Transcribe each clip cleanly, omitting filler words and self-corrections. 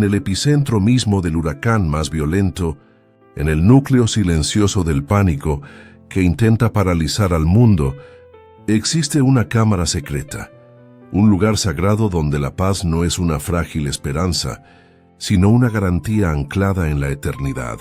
En el epicentro mismo del huracán más violento, en el núcleo silencioso del pánico que intenta paralizar al mundo, existe una cámara secreta, un lugar sagrado donde la paz no es una frágil esperanza, sino una garantía anclada en la eternidad.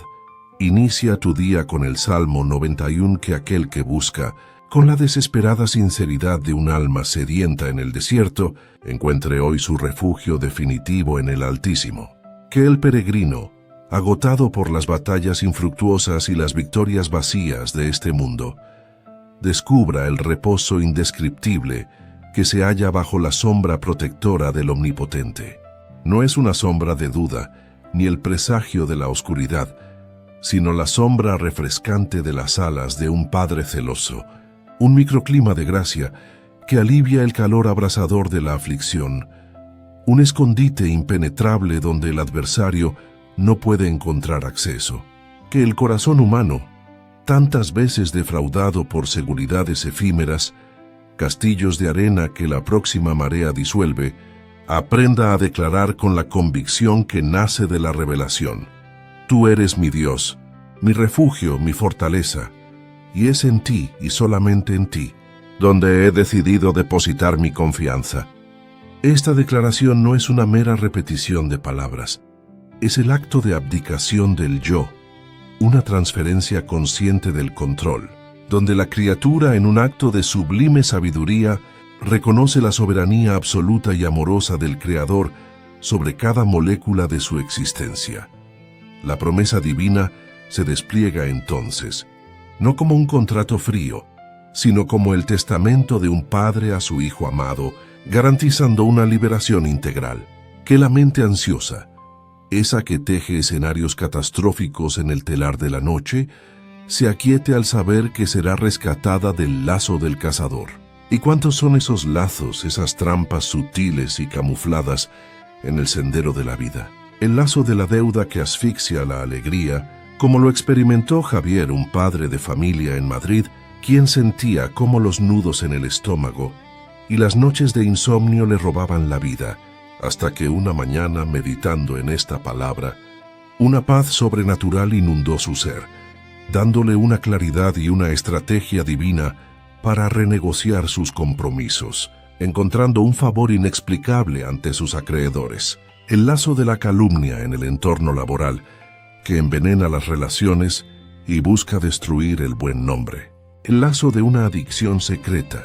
Inicia tu día con el Salmo 91 que aquel que busca, con la desesperada sinceridad de un alma sedienta en el desierto, encuentre hoy su refugio definitivo en el Altísimo. Que el peregrino, agotado por las batallas infructuosas y las victorias vacías de este mundo, descubra el reposo indescriptible que se halla bajo la sombra protectora del Omnipotente. No es una sombra de duda, ni el presagio de la oscuridad, sino la sombra refrescante de las alas de un Padre celoso, un microclima de gracia que alivia el calor abrasador de la aflicción, un escondite impenetrable donde el adversario no puede encontrar acceso. Que el corazón humano, tantas veces defraudado por seguridades efímeras, castillos de arena que la próxima marea disuelve, aprenda a declarar con la convicción que nace de la revelación: Tú eres mi Dios, mi refugio, mi fortaleza, y es en ti y solamente en ti donde he decidido depositar mi confianza. Esta declaración no es una mera repetición de palabras, es el acto de abdicación del yo, una transferencia consciente del control, donde la criatura en un acto de sublime sabiduría reconoce la soberanía absoluta y amorosa del Creador sobre cada molécula de su existencia. La promesa divina se despliega entonces, no como un contrato frío, sino como el testamento de un padre a su hijo amado, garantizando una liberación integral. Que la mente ansiosa, esa que teje escenarios catastróficos en el telar de la noche, se aquiete al saber que será rescatada del lazo del cazador. ¿Y cuántos son esos lazos, esas trampas sutiles y camufladas en el sendero de la vida? El lazo de la deuda que asfixia la alegría, como lo experimentó Javier, un padre de familia en Madrid, quien sentía cómo los nudos en el estómago y las noches de insomnio le robaban la vida, hasta que una mañana, meditando en esta palabra, una paz sobrenatural inundó su ser, dándole una claridad y una estrategia divina para renegociar sus compromisos, encontrando un favor inexplicable ante sus acreedores. El lazo de la calumnia en el entorno laboral, que envenena las relaciones y busca destruir el buen nombre. El lazo de una adicción secreta,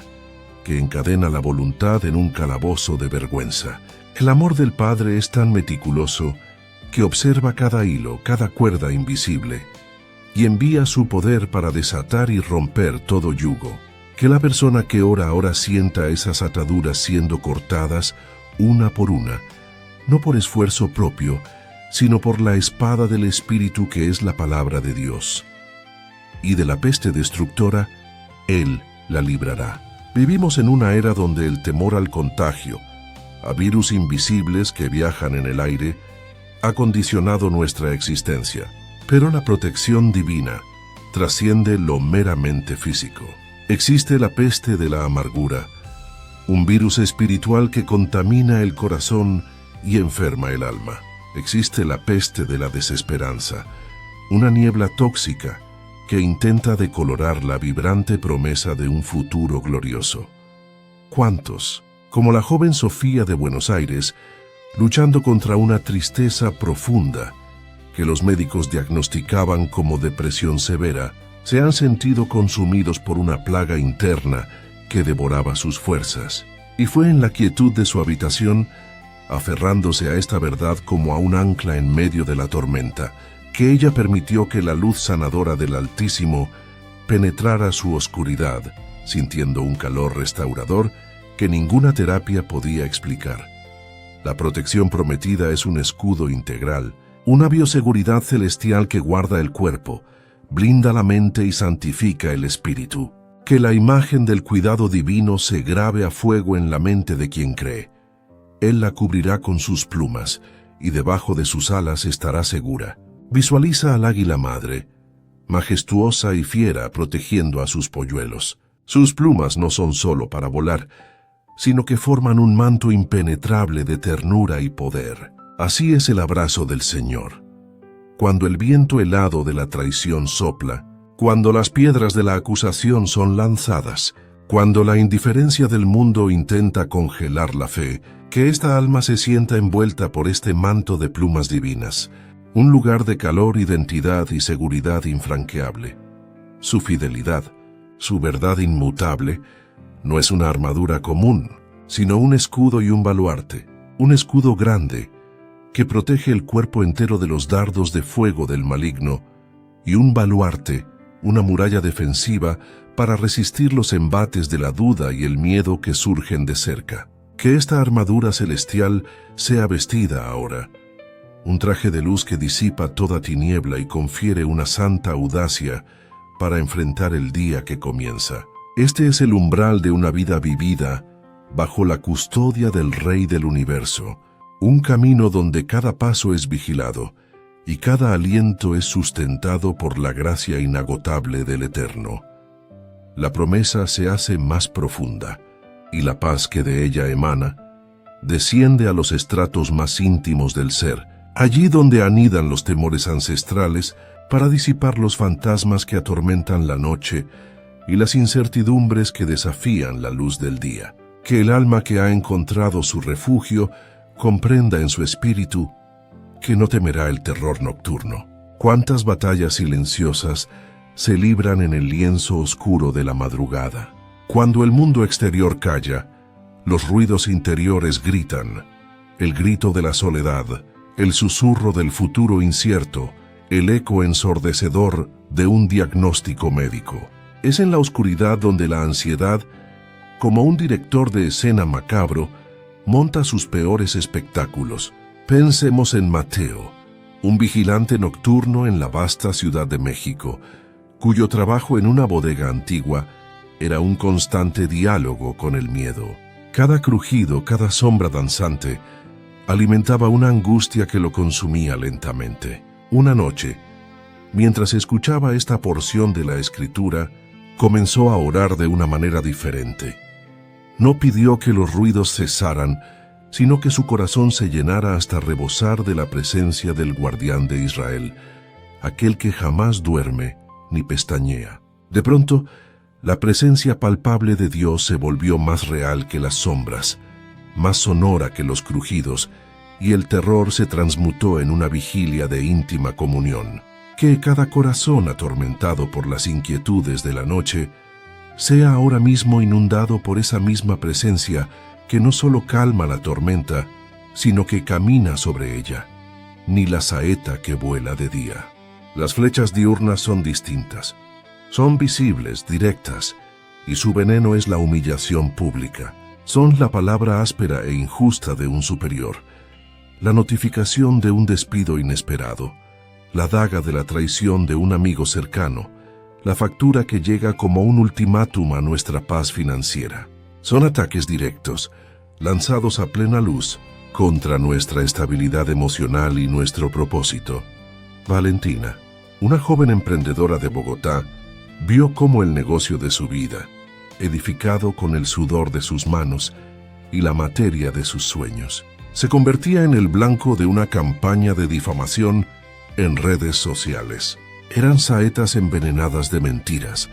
que encadena la voluntad en un calabozo de vergüenza. El amor del Padre es tan meticuloso que observa cada hilo, cada cuerda invisible, y envía su poder para desatar y romper todo yugo. Que la persona que ora ahora sienta esas ataduras siendo cortadas una por una, no por esfuerzo propio, sino por la espada del Espíritu que es la palabra de Dios. Y de la peste destructora, Él la librará. Vivimos en una era donde el temor al contagio, a virus invisibles que viajan en el aire, ha condicionado nuestra existencia. Pero la protección divina trasciende lo meramente físico. Existe la peste de la amargura, un virus espiritual que contamina el corazón y enferma el alma. Existe la peste de la desesperanza, una niebla tóxica que intenta decolorar la vibrante promesa de un futuro glorioso. ¿Cuántos, como la joven Sofía de Buenos Aires, luchando contra una tristeza profunda que los médicos diagnosticaban como depresión severa, se han sentido consumidos por una plaga interna que devoraba sus fuerzas? Y fue en la quietud de su habitación, aferrándose a esta verdad como a un ancla en medio de la tormenta, que ella permitió que la luz sanadora del Altísimo penetrara su oscuridad, sintiendo un calor restaurador que ninguna terapia podía explicar. La protección prometida es un escudo integral, una bioseguridad celestial que guarda el cuerpo, blinda la mente y santifica el espíritu. Que la imagen del cuidado divino se grabe a fuego en la mente de quien cree. Él la cubrirá con sus plumas, y debajo de sus alas estará segura. Visualiza al águila madre, majestuosa y fiera, protegiendo a sus polluelos. Sus plumas no son solo para volar, sino que forman un manto impenetrable de ternura y poder. Así es el abrazo del Señor. Cuando el viento helado de la traición sopla, cuando las piedras de la acusación son lanzadas, cuando la indiferencia del mundo intenta congelar la fe, que esta alma se sienta envuelta por este manto de plumas divinas, un lugar de calor, identidad y seguridad infranqueable. Su fidelidad, su verdad inmutable, no es una armadura común, sino un escudo y un baluarte, un escudo grande que protege el cuerpo entero de los dardos de fuego del maligno, y un baluarte, una muralla defensiva para resistir los embates de la duda y el miedo que surgen de cerca. Que esta armadura celestial sea vestida ahora, un traje de luz que disipa toda tiniebla y confiere una santa audacia para enfrentar el día que comienza. Este es el umbral de una vida vivida bajo la custodia del Rey del Universo, un camino donde cada paso es vigilado y cada aliento es sustentado por la gracia inagotable del Eterno. La promesa se hace más profunda, y la paz que de ella emana desciende a los estratos más íntimos del ser, allí donde anidan los temores ancestrales para disipar los fantasmas que atormentan la noche y las incertidumbres que desafían la luz del día. Que el alma que ha encontrado su refugio comprenda en su espíritu que no temerá el terror nocturno. Cuántas batallas silenciosas se libran en el lienzo oscuro de la madrugada. Cuando el mundo exterior calla, los ruidos interiores gritan, el grito de la soledad, el susurro del futuro incierto, el eco ensordecedor de un diagnóstico médico. Es en la oscuridad donde la ansiedad, como un director de escena macabro, monta sus peores espectáculos. Pensemos en Mateo, un vigilante nocturno en la vasta Ciudad de México, cuyo trabajo en una bodega antigua era un constante diálogo con el miedo. Cada crujido, cada sombra danzante, alimentaba una angustia que lo consumía lentamente. Una noche, mientras escuchaba esta porción de la Escritura, comenzó a orar de una manera diferente. No pidió que los ruidos cesaran, sino que su corazón se llenara hasta rebosar de la presencia del guardián de Israel, aquel que jamás duerme ni pestañea. De pronto, la presencia palpable de Dios se volvió más real que las sombras, más sonora que los crujidos, y el terror se transmutó en una vigilia de íntima comunión. Que cada corazón atormentado por las inquietudes de la noche sea ahora mismo inundado por esa misma presencia que no solo calma la tormenta, sino que camina sobre ella, ni la saeta que vuela de día. Las flechas diurnas son distintas, son visibles, directas, y su veneno es la humillación pública. Son la palabra áspera e injusta de un superior, la notificación de un despido inesperado, la daga de la traición de un amigo cercano, la factura que llega como un ultimátum a nuestra paz financiera. Son ataques directos, lanzados a plena luz, contra nuestra estabilidad emocional y nuestro propósito. Valentina, una joven emprendedora de Bogotá, vio cómo el negocio de su vida, edificado con el sudor de sus manos y la materia de sus sueños, se convertía en el blanco de una campaña de difamación en redes sociales. Eran saetas envenenadas de mentiras,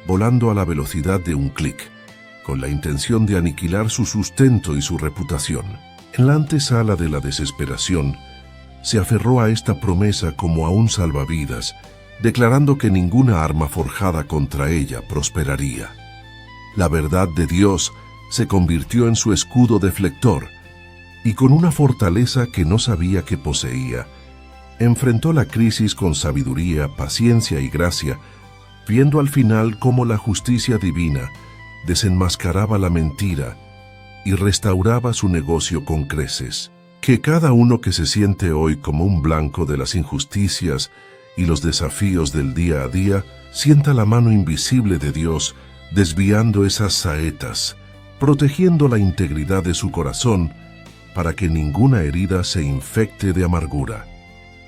volando a la velocidad de un clic, con la intención de aniquilar su sustento y su reputación. En la antesala de la desesperación, se aferró a esta promesa como a un salvavidas, declarando que ninguna arma forjada contra ella prosperaría. La verdad de Dios se convirtió en su escudo deflector, y con una fortaleza que no sabía que poseía, enfrentó la crisis con sabiduría, paciencia y gracia, viendo al final cómo la justicia divina desenmascaraba la mentira y restauraba su negocio con creces. Que cada uno que se siente hoy como un blanco de las injusticias y los desafíos del día a día, sienta la mano invisible de Dios desviando esas saetas, protegiendo la integridad de su corazón para que ninguna herida se infecte de amargura.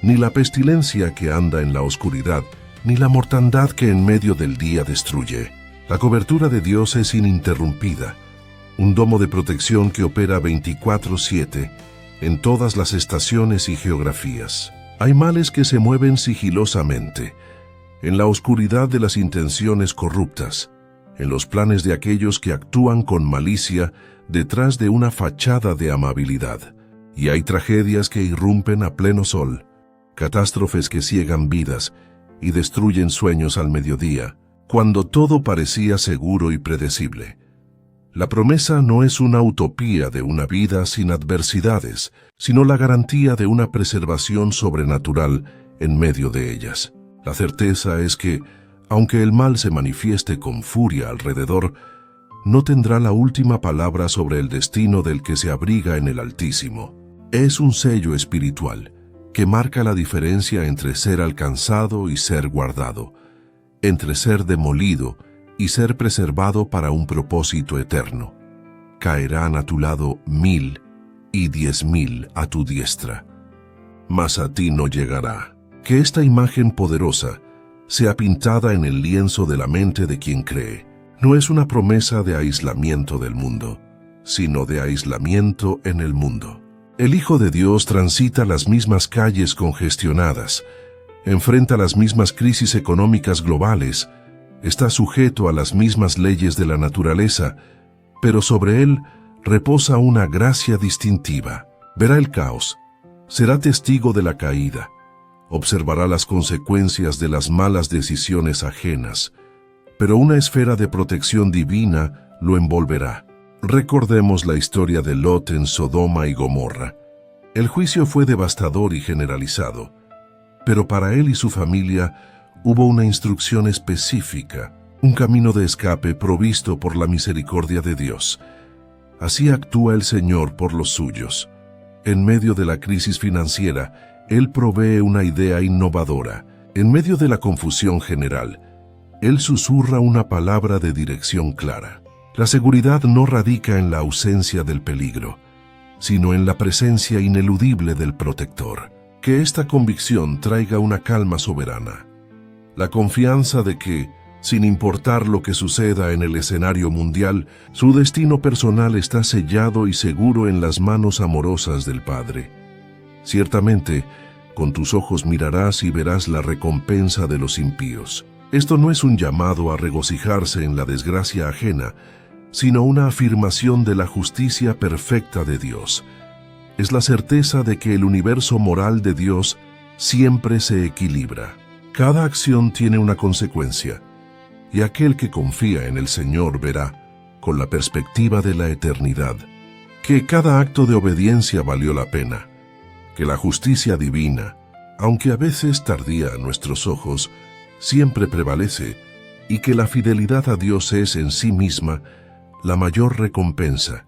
Ni la pestilencia que anda en la oscuridad, ni la mortandad que en medio del día destruye. La cobertura de Dios es ininterrumpida, un domo de protección que opera 24/7, en todas las estaciones y geografías. Hay males que se mueven sigilosamente, en la oscuridad de las intenciones corruptas, en los planes de aquellos que actúan con malicia detrás de una fachada de amabilidad. Y hay tragedias que irrumpen a pleno sol, catástrofes que ciegan vidas y destruyen sueños al mediodía, cuando todo parecía seguro y predecible. La promesa no es una utopía de una vida sin adversidades, sino la garantía de una preservación sobrenatural en medio de ellas. La certeza es que, aunque el mal se manifieste con furia alrededor, no tendrá la última palabra sobre el destino del que se abriga en el Altísimo. Es un sello espiritual que marca la diferencia entre ser alcanzado y ser guardado, entre ser demolido y ser preservado para un propósito eterno. Caerán a tu lado 1000 y 10.000 a tu diestra, mas a ti no llegará. Que esta imagen poderosa sea pintada en el lienzo de la mente de quien cree. No es una promesa de aislamiento del mundo, sino de aislamiento en el mundo. El Hijo de Dios transita las mismas calles congestionadas, enfrenta las mismas crisis económicas globales, está sujeto a las mismas leyes de la naturaleza, pero sobre él reposa una gracia distintiva. Verá el caos, será testigo de la caída, observará las consecuencias de las malas decisiones ajenas, pero una esfera de protección divina lo envolverá. Recordemos la historia de Lot en Sodoma y Gomorra. El juicio fue devastador y generalizado, pero para él y su familia hubo una instrucción específica, un camino de escape provisto por la misericordia de Dios. Así actúa el Señor por los suyos. En medio de la crisis financiera, Él provee una idea innovadora. En medio de la confusión general, Él susurra una palabra de dirección clara. La seguridad no radica en la ausencia del peligro, sino en la presencia ineludible del protector. Que esta convicción traiga una calma soberana. La confianza de que, sin importar lo que suceda en el escenario mundial, su destino personal está sellado y seguro en las manos amorosas del Padre. Ciertamente, con tus ojos mirarás y verás la recompensa de los impíos. Esto no es un llamado a regocijarse en la desgracia ajena, sino una afirmación de la justicia perfecta de Dios. Es la certeza de que el universo moral de Dios siempre se equilibra. Cada acción tiene una consecuencia, y aquel que confía en el Señor verá, con la perspectiva de la eternidad, que cada acto de obediencia valió la pena, que la justicia divina, aunque a veces tardía a nuestros ojos, siempre prevalece, y que la fidelidad a Dios es en sí misma la mayor recompensa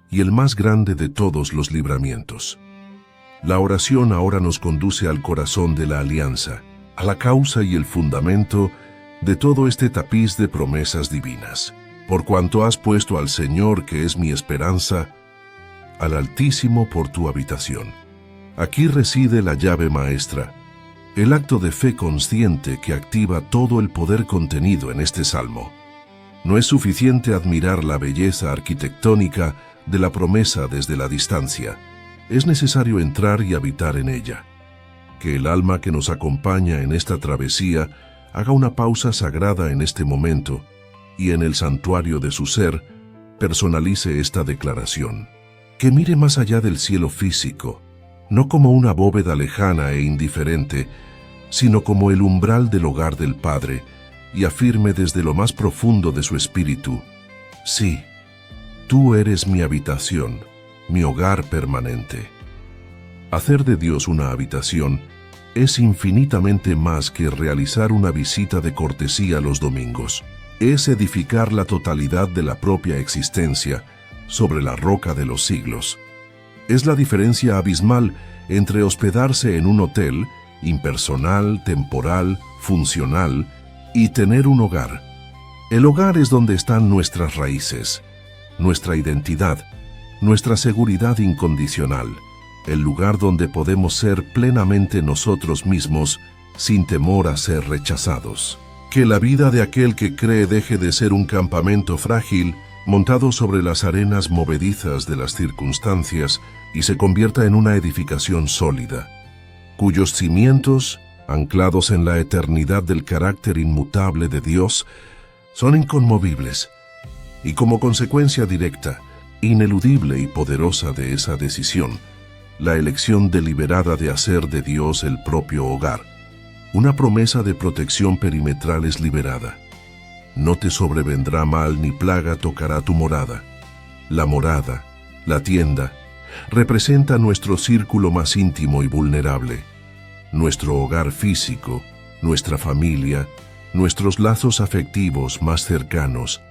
y el más grande de todos los libramientos. La oración ahora nos conduce al corazón de la alianza, a la causa y el fundamento de todo este tapiz de promesas divinas. Por cuanto has puesto al Señor, que es mi esperanza, al Altísimo por tu habitación. Aquí reside la llave maestra, el acto de fe consciente que activa todo el poder contenido en este salmo. No es suficiente admirar la belleza arquitectónica de la promesa desde la distancia. Es necesario entrar y habitar en ella. Que el alma que nos acompaña en esta travesía haga una pausa sagrada en este momento y en el santuario de su ser personalice esta declaración. Que mire más allá del cielo físico, no como una bóveda lejana e indiferente, sino como el umbral del hogar del Padre, y afirme desde lo más profundo de su espíritu: sí, tú eres mi habitación, mi hogar permanente. Hacer de Dios una habitación es infinitamente más que realizar una visita de cortesía los domingos. Es edificar la totalidad de la propia existencia sobre la roca de los siglos. Es la diferencia abismal entre hospedarse en un hotel, impersonal, temporal, funcional, y tener un hogar. El hogar es donde están nuestras raíces, nuestra identidad, nuestra seguridad incondicional, el lugar donde podemos ser plenamente nosotros mismos sin temor a ser rechazados. Que la vida de aquel que cree deje de ser un campamento frágil montado sobre las arenas movedizas de las circunstancias y se convierta en una edificación sólida, cuyos cimientos, anclados en la eternidad del carácter inmutable de Dios, son inconmovibles, y como consecuencia directa, ineludible y poderosa de esa decisión, la elección deliberada de hacer de Dios el propio hogar, una promesa de protección perimetral es liberada. No te sobrevendrá mal ni plaga tocará tu morada. La morada, la tienda, representa nuestro círculo más íntimo y vulnerable, nuestro hogar físico, nuestra familia, nuestros lazos afectivos más cercanos,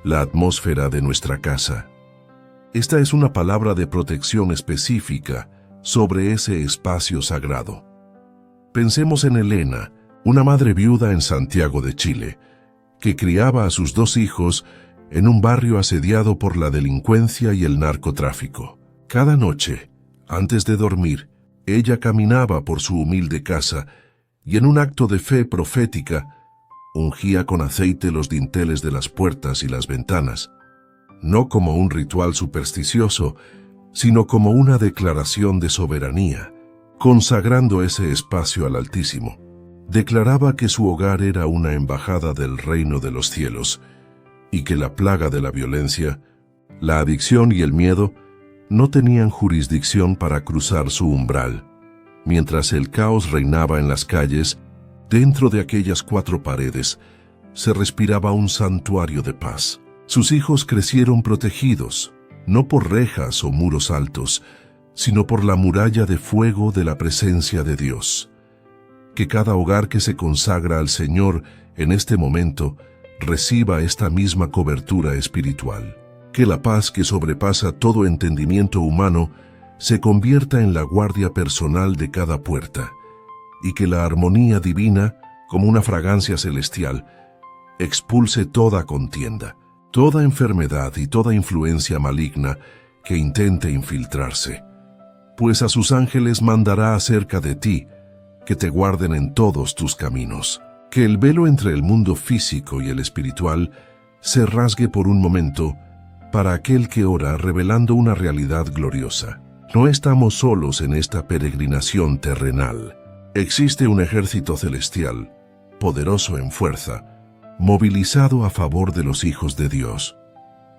la atmósfera de nuestra casa. Esta es una palabra de protección específica sobre ese espacio sagrado. Pensemos en Elena, una madre viuda en Santiago de Chile, que criaba a sus 2 hijos en un barrio asediado por la delincuencia y el narcotráfico. Cada noche, antes de dormir, ella caminaba por su humilde casa y en un acto de fe profética, ungía con aceite los dinteles de las puertas y las ventanas, no como un ritual supersticioso, sino como una declaración de soberanía, consagrando ese espacio al Altísimo. Declaraba que su hogar era una embajada del reino de los cielos y que la plaga de la violencia, la adicción y el miedo no tenían jurisdicción para cruzar su umbral. Mientras el caos reinaba en las calles, dentro de aquellas 4 paredes se respiraba un santuario de paz. Sus hijos crecieron protegidos, no por rejas o muros altos, sino por la muralla de fuego de la presencia de Dios. Que cada hogar que se consagra al Señor en este momento reciba esta misma cobertura espiritual. Que la paz que sobrepasa todo entendimiento humano se convierta en la guardia personal de cada puerta, y que la armonía divina, como una fragancia celestial, expulse toda contienda, toda enfermedad y toda influencia maligna que intente infiltrarse. Pues a sus ángeles mandará acerca de ti, que te guarden en todos tus caminos. Que el velo entre el mundo físico y el espiritual se rasgue por un momento para aquel que ora revelando una realidad gloriosa. No estamos solos en esta peregrinación terrenal. Existe un ejército celestial, poderoso en fuerza, movilizado a favor de los hijos de Dios.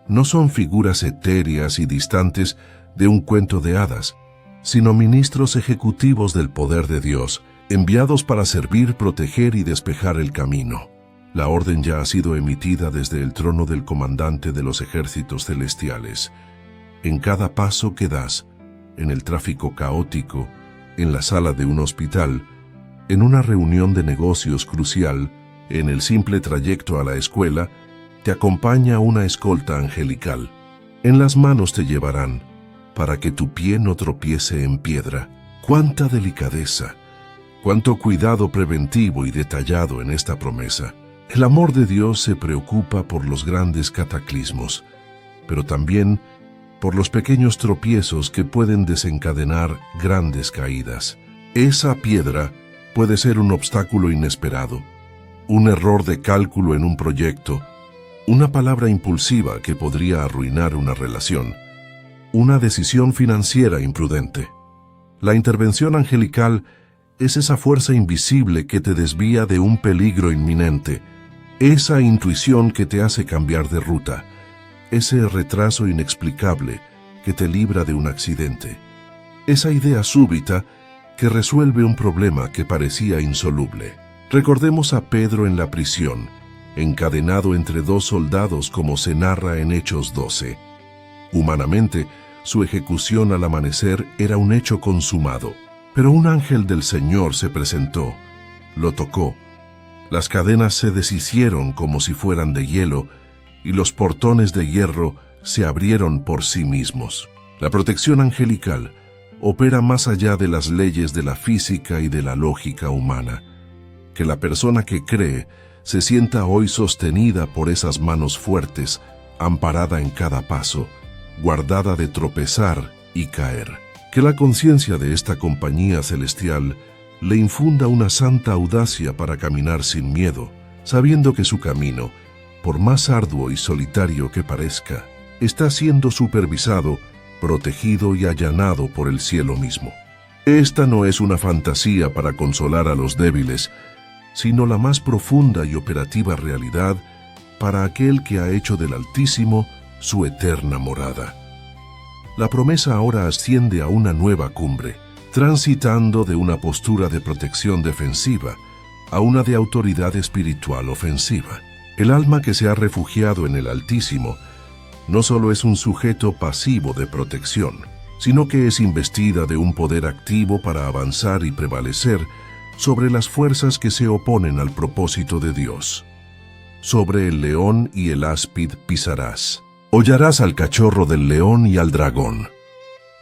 No son figuras etéreas y distantes de un cuento de hadas, sino ministros ejecutivos del poder de Dios, enviados para servir, proteger y despejar el camino. La orden ya ha sido emitida desde el trono del comandante de los ejércitos celestiales. En cada paso que das, en el tráfico caótico, en la sala de un hospital, en una reunión de negocios crucial, en el simple trayecto a la escuela, te acompaña una escolta angelical. En las manos te llevarán, para que tu pie no tropiece en piedra. ¡Cuánta delicadeza! Cuánto cuidado preventivo y detallado en esta promesa. El amor de Dios se preocupa por los grandes cataclismos, pero también por los pequeños tropiezos que pueden desencadenar grandes caídas. Esa piedra puede ser un obstáculo inesperado, un error de cálculo en un proyecto, una palabra impulsiva que podría arruinar una relación, una decisión financiera imprudente. La intervención angelical es esa fuerza invisible que te desvía de un peligro inminente, esa intuición que te hace cambiar de ruta, ese retraso inexplicable que te libra de un accidente, esa idea súbita que resuelve un problema que parecía insoluble. Recordemos a Pedro en la prisión, encadenado entre 2 soldados como se narra en Hechos 12. Humanamente, su ejecución al amanecer era un hecho consumado. Pero un ángel del Señor se presentó, lo tocó. Las cadenas se deshicieron como si fueran de hielo y los portones de hierro se abrieron por sí mismos. La protección angelical opera más allá de las leyes de la física y de la lógica humana. Que la persona que cree se sienta hoy sostenida por esas manos fuertes, amparada en cada paso, guardada de tropezar y caer. Que la conciencia de esta compañía celestial le infunda una santa audacia para caminar sin miedo, sabiendo que su camino, por más arduo y solitario que parezca, está siendo supervisado, protegido y allanado por el cielo mismo. Esta no es una fantasía para consolar a los débiles, sino la más profunda y operativa realidad para aquel que ha hecho del Altísimo su eterna morada. La promesa ahora asciende a una nueva cumbre, transitando de una postura de protección defensiva a una de autoridad espiritual ofensiva. El alma que se ha refugiado en el Altísimo no solo es un sujeto pasivo de protección, sino que es investida de un poder activo para avanzar y prevalecer sobre las fuerzas que se oponen al propósito de Dios. Sobre el león y el áspid pisarás. Hollarás al cachorro del león y al dragón.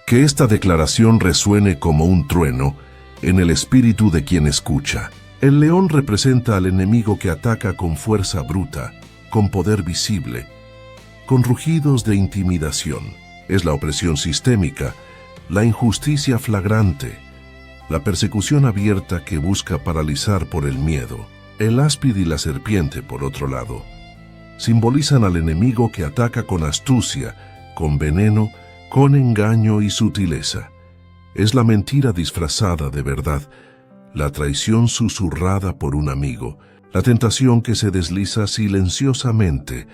Que esta declaración resuene como un trueno en el espíritu de quien escucha. El león representa al enemigo que ataca con fuerza bruta, con poder visible, con rugidos de intimidación. Es la opresión sistémica, la injusticia flagrante, la persecución abierta que busca paralizar por el miedo. El áspid y la serpiente, por otro lado, simbolizan al enemigo que ataca con astucia, con veneno, con engaño y sutileza. Es la mentira disfrazada de verdad, la traición susurrada por un amigo, la tentación que se desliza silenciosamente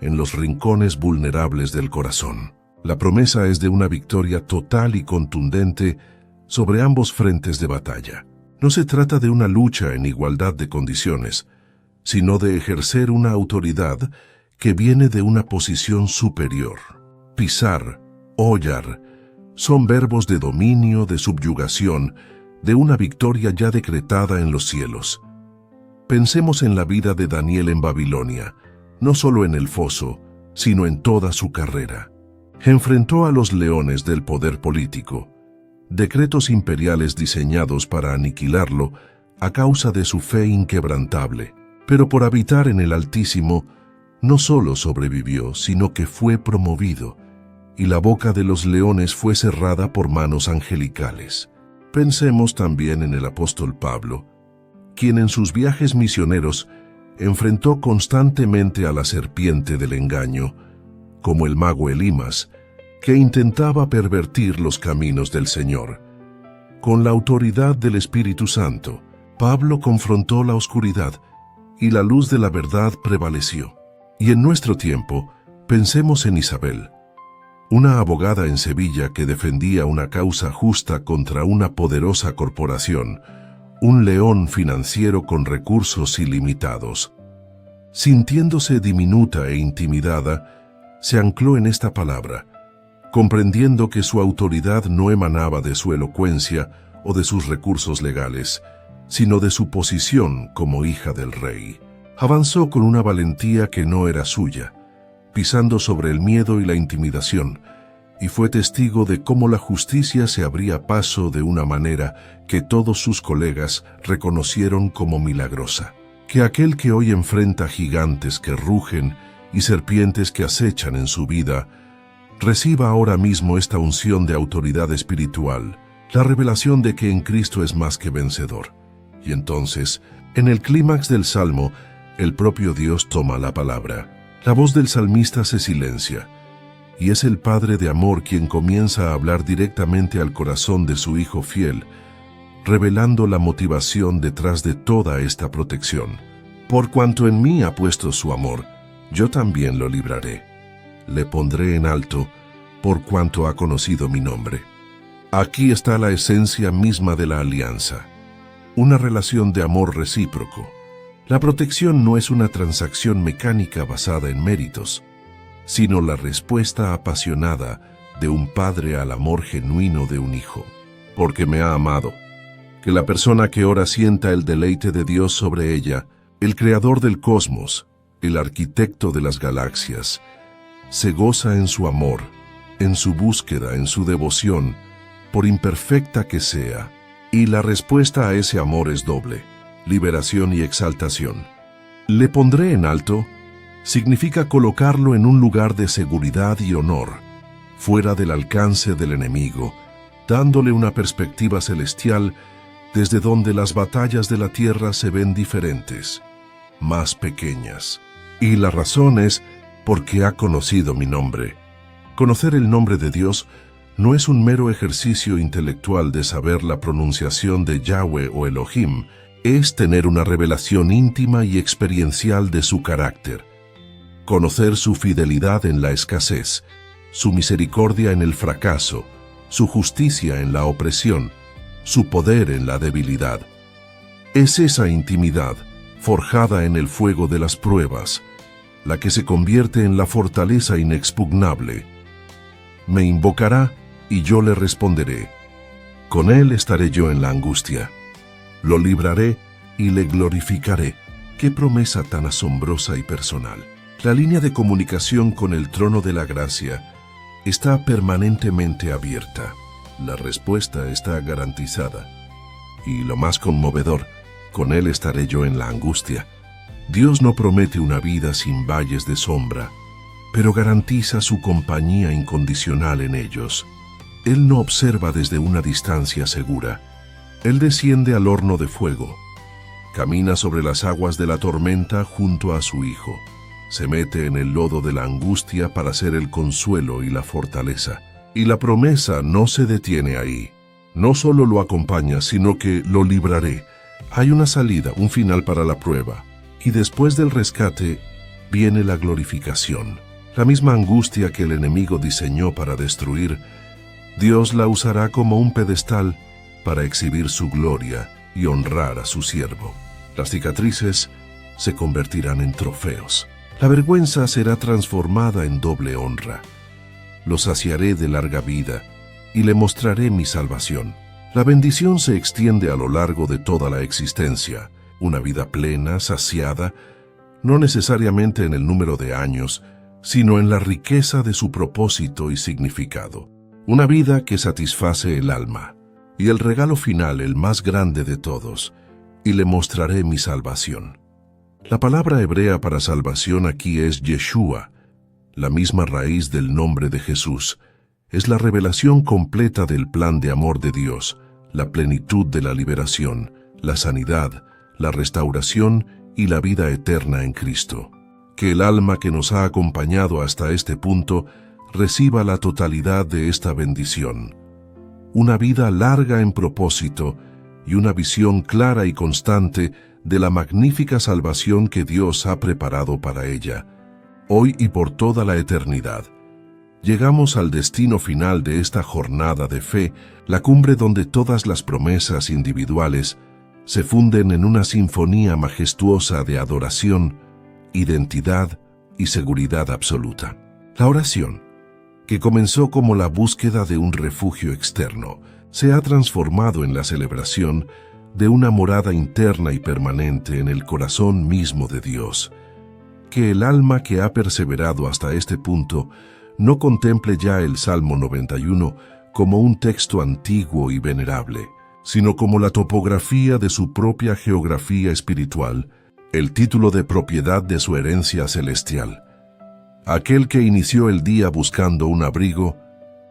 en los rincones vulnerables del corazón. La promesa es de una victoria total y contundente sobre ambos frentes de batalla. No se trata de una lucha en igualdad de condiciones, sino de ejercer una autoridad que viene de una posición superior. Pisar, hollar, son verbos de dominio, de subyugación, de una victoria ya decretada en los cielos. Pensemos en la vida de Daniel en Babilonia, no solo en el foso, sino en toda su carrera. Enfrentó a los leones del poder político, decretos imperiales diseñados para aniquilarlo a causa de su fe inquebrantable. Pero por habitar en el Altísimo, no solo sobrevivió, sino que fue promovido, y la boca de los leones fue cerrada por manos angelicales. Pensemos también en el apóstol Pablo, quien en sus viajes misioneros enfrentó constantemente a la serpiente del engaño, como el mago Elimas, que intentaba pervertir los caminos del Señor. Con la autoridad del Espíritu Santo, Pablo confrontó la oscuridad y la luz de la verdad prevaleció. Y en nuestro tiempo, pensemos en Isabel, una abogada en Sevilla que defendía una causa justa contra una poderosa corporación, un león financiero con recursos ilimitados. Sintiéndose diminuta e intimidada, se ancló en esta palabra, comprendiendo que su autoridad no emanaba de su elocuencia o de sus recursos legales, sino de su posición como hija del rey. Avanzó con una valentía que no era suya, pisando sobre el miedo y la intimidación, y fue testigo de cómo la justicia se abría paso de una manera que todos sus colegas reconocieron como milagrosa. Que aquel que hoy enfrenta gigantes que rugen y serpientes que acechan en su vida, reciba ahora mismo esta unción de autoridad espiritual, la revelación de que en Cristo es más que vencedor. Y entonces, en el clímax del Salmo, el propio Dios toma la palabra. La voz del salmista se silencia, y es el Padre de amor quien comienza a hablar directamente al corazón de su Hijo fiel, revelando la motivación detrás de toda esta protección. Por cuanto en mí ha puesto su amor, yo también lo libraré. Le pondré en alto, por cuanto ha conocido mi nombre. Aquí está la esencia misma de la alianza, una relación de amor recíproco. La protección no es una transacción mecánica basada en méritos, sino la respuesta apasionada de un padre al amor genuino de un hijo. Porque me ha amado. Que la persona que ora sienta el deleite de Dios sobre ella, el creador del cosmos, el arquitecto de las galaxias, se goza en su amor, en su búsqueda, en su devoción, por imperfecta que sea. Y la respuesta a ese amor es doble, liberación y exaltación. Le pondré en alto significa colocarlo en un lugar de seguridad y honor, fuera del alcance del enemigo, dándole una perspectiva celestial desde donde las batallas de la tierra se ven diferentes, más pequeñas. Y la razón es porque ha conocido mi nombre. Conocer el nombre de Dios no es un mero ejercicio intelectual de saber la pronunciación de Yahweh o Elohim, es tener una revelación íntima y experiencial de su carácter. Conocer su fidelidad en la escasez, su misericordia en el fracaso, su justicia en la opresión, su poder en la debilidad. Es esa intimidad, forjada en el fuego de las pruebas, la que se convierte en la fortaleza inexpugnable. Me invocará y yo le responderé. Con él estaré yo en la angustia. Lo libraré y le glorificaré. ¡Qué promesa tan asombrosa y personal! La línea de comunicación con el trono de la gracia está permanentemente abierta. La respuesta está garantizada. Y lo más conmovedor, con él estaré yo en la angustia. Dios no promete una vida sin valles de sombra, pero garantiza su compañía incondicional en ellos. Él no observa desde una distancia segura. Él desciende al horno de fuego. Camina sobre las aguas de la tormenta junto a su Hijo. Se mete en el lodo de la angustia para ser el consuelo y la fortaleza. Y la promesa no se detiene ahí. No solo lo acompaña, sino que lo libraré. Hay una salida, un final para la prueba. Y después del rescate, viene la glorificación. La misma angustia que el enemigo diseñó para destruir, Dios la usará como un pedestal para exhibir su gloria y honrar a su siervo. Las cicatrices se convertirán en trofeos. La vergüenza será transformada en doble honra. Lo saciaré de larga vida y le mostraré mi salvación. La bendición se extiende a lo largo de toda la existencia, una vida plena, saciada, no necesariamente en el número de años, sino en la riqueza de su propósito y significado. Una vida que satisface el alma. Y el regalo final, el más grande de todos, y le mostraré mi salvación. La palabra hebrea para salvación aquí es Yeshua, la misma raíz del nombre de Jesús. Es la revelación completa del plan de amor de Dios, la plenitud de la liberación, la sanidad, la restauración y la vida eterna en Cristo. Que el alma que nos ha acompañado hasta este punto reciba la totalidad de esta bendición. Una vida larga en propósito y una visión clara y constante de la magnífica salvación que Dios ha preparado para ella, hoy y por toda la eternidad. Llegamos al destino final de esta jornada de fe, la cumbre donde todas las promesas individuales se funden en una sinfonía majestuosa de adoración, identidad y seguridad absoluta. La oración, que comenzó como la búsqueda de un refugio externo, se ha transformado en la celebración de una morada interna y permanente en el corazón mismo de Dios. Que el alma que ha perseverado hasta este punto no contemple ya el Salmo 91 como un texto antiguo y venerable, sino como la topografía de su propia geografía espiritual, el título de propiedad de su herencia celestial. Aquel que inició el día buscando un abrigo,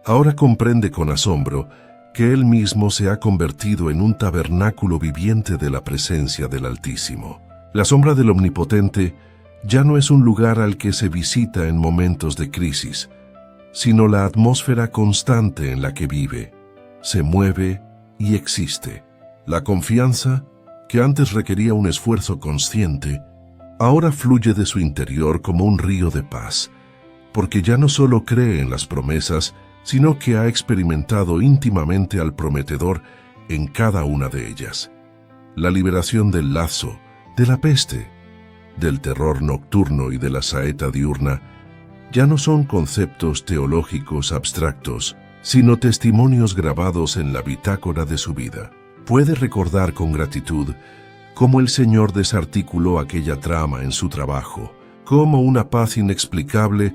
ahora comprende con asombro que él mismo se ha convertido en un tabernáculo viviente de la presencia del Altísimo. La sombra del Omnipotente ya no es un lugar al que se visita en momentos de crisis, sino la atmósfera constante en la que vive, se mueve y existe. La confianza, que antes requería un esfuerzo consciente, ahora fluye de su interior como un río de paz, porque ya no solo cree en las promesas, sino que ha experimentado íntimamente al prometedor en cada una de ellas. La liberación del lazo, de la peste, del terror nocturno y de la saeta diurna, ya no son conceptos teológicos abstractos, sino testimonios grabados en la bitácora de su vida. Puede recordar con gratitud cómo el Señor desarticuló aquella trama en su trabajo, cómo una paz inexplicable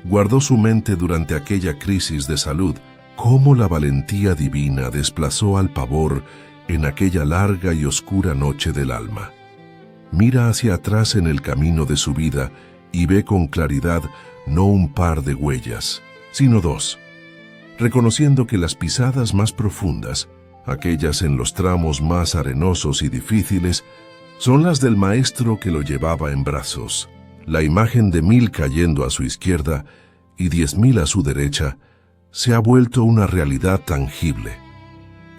guardó su mente durante aquella crisis de salud, cómo la valentía divina desplazó al pavor en aquella larga y oscura noche del alma. Mira hacia atrás en el camino de su vida y ve con claridad no un par de huellas, sino dos, reconociendo que las pisadas más profundas, aquellas en los tramos más arenosos y difíciles, son las del maestro que lo llevaba en brazos. La imagen de 1000 cayendo a su izquierda y 10.000 a su derecha se ha vuelto una realidad tangible.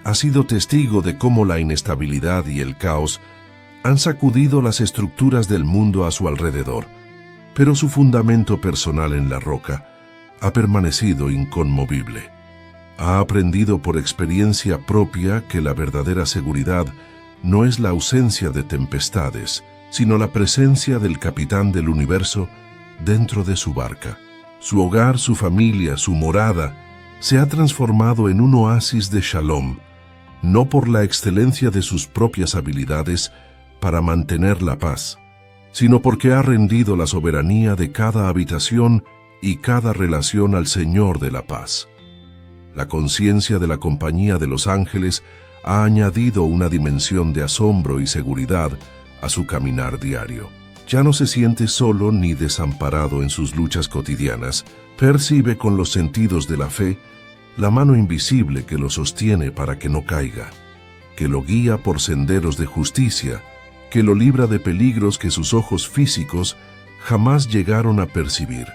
Ha sido testigo de cómo la inestabilidad y el caos han sacudido las estructuras del mundo a su alrededor, pero su fundamento personal en la roca ha permanecido inconmovible. Ha aprendido por experiencia propia que la verdadera seguridad no es la ausencia de tempestades, sino la presencia del capitán del universo dentro de su barca. Su hogar, su familia, su morada se ha transformado en un oasis de shalom, no por la excelencia de sus propias habilidades para mantener la paz, sino porque ha rendido la soberanía de cada habitación y cada relación al Señor de la paz. La conciencia de la compañía de los ángeles ha añadido una dimensión de asombro y seguridad a su caminar diario. Ya no se siente solo ni desamparado en sus luchas cotidianas. Percibe con los sentidos de la fe la mano invisible que lo sostiene para que no caiga, que lo guía por senderos de justicia, que lo libra de peligros que sus ojos físicos jamás llegaron a percibir.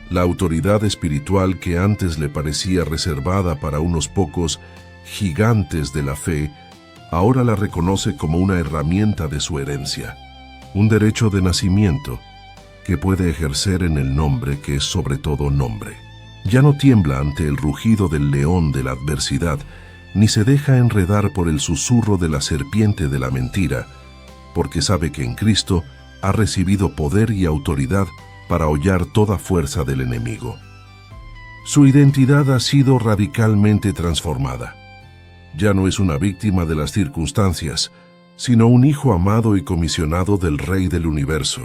La autoridad espiritual que antes le parecía reservada para unos pocos gigantes de la fe, ahora la reconoce como una herramienta de su herencia, un derecho de nacimiento que puede ejercer en el nombre que es sobre todo nombre. Ya no tiembla ante el rugido del león de la adversidad, ni se deja enredar por el susurro de la serpiente de la mentira, porque sabe que en Cristo ha recibido poder y autoridad para hollar toda fuerza del enemigo. Su identidad ha sido radicalmente transformada. Ya no es una víctima de las circunstancias, sino un hijo amado y comisionado del Rey del Universo.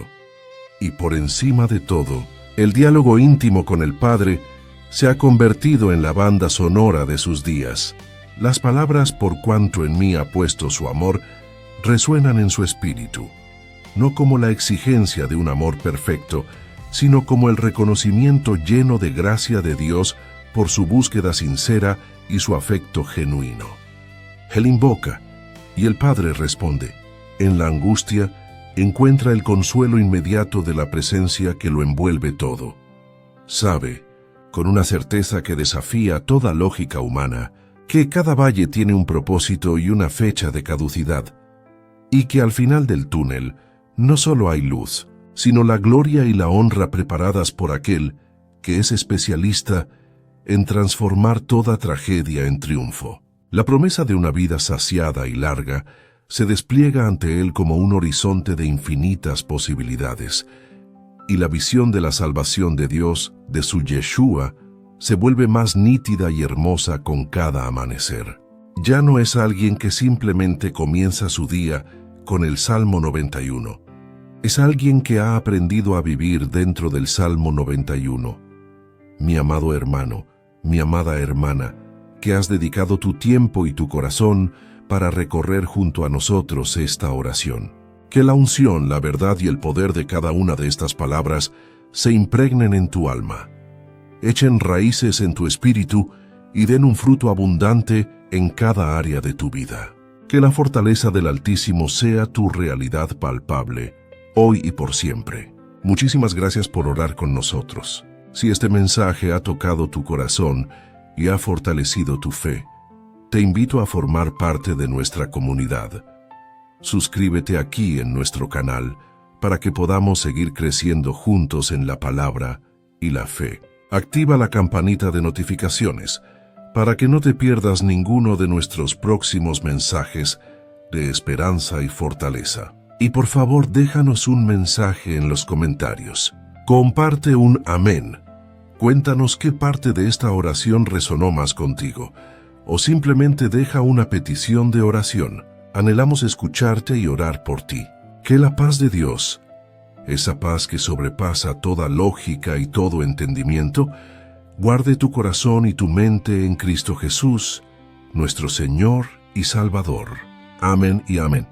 Y por encima de todo, el diálogo íntimo con el Padre se ha convertido en la banda sonora de sus días. Las palabras "por cuanto en mí ha puesto su amor" resuenan en su espíritu, no como la exigencia de un amor perfecto, sino como el reconocimiento lleno de gracia de Dios por su búsqueda sincera y su afecto genuino. Él invoca, y el Padre responde. En la angustia, encuentra el consuelo inmediato de la presencia que lo envuelve todo. Sabe, con una certeza que desafía toda lógica humana, que cada valle tiene un propósito y una fecha de caducidad, y que al final del túnel no solo hay luz, sino la gloria y la honra preparadas por aquel que es especialista en transformar toda tragedia en triunfo. La promesa de una vida saciada y larga se despliega ante él como un horizonte de infinitas posibilidades, y la visión de la salvación de Dios, de su Yeshua, se vuelve más nítida y hermosa con cada amanecer. Ya no es alguien que simplemente comienza su día con el Salmo 91. Es alguien que ha aprendido a vivir dentro del Salmo 91. Mi amado hermano, mi amada hermana, que has dedicado tu tiempo y tu corazón para recorrer junto a nosotros esta oración. Que la unción, la verdad y el poder de cada una de estas palabras se impregnen en tu alma, echen raíces en tu espíritu y den un fruto abundante en cada área de tu vida. Que la fortaleza del Altísimo sea tu realidad palpable, hoy y por siempre. Muchísimas gracias por orar con nosotros. Si este mensaje ha tocado tu corazón y ha fortalecido tu fe, te invito a formar parte de nuestra comunidad. Suscríbete aquí en nuestro canal para que podamos seguir creciendo juntos en la palabra y la fe. Activa la campanita de notificaciones para que no te pierdas ninguno de nuestros próximos mensajes de esperanza y fortaleza. Y por favor, déjanos un mensaje en los comentarios. Comparte un amén. Cuéntanos qué parte de esta oración resonó más contigo, o simplemente deja una petición de oración. Anhelamos escucharte y orar por ti. Que la paz de Dios, esa paz que sobrepasa toda lógica y todo entendimiento, guarde tu corazón y tu mente en Cristo Jesús, nuestro Señor y Salvador. Amén y amén.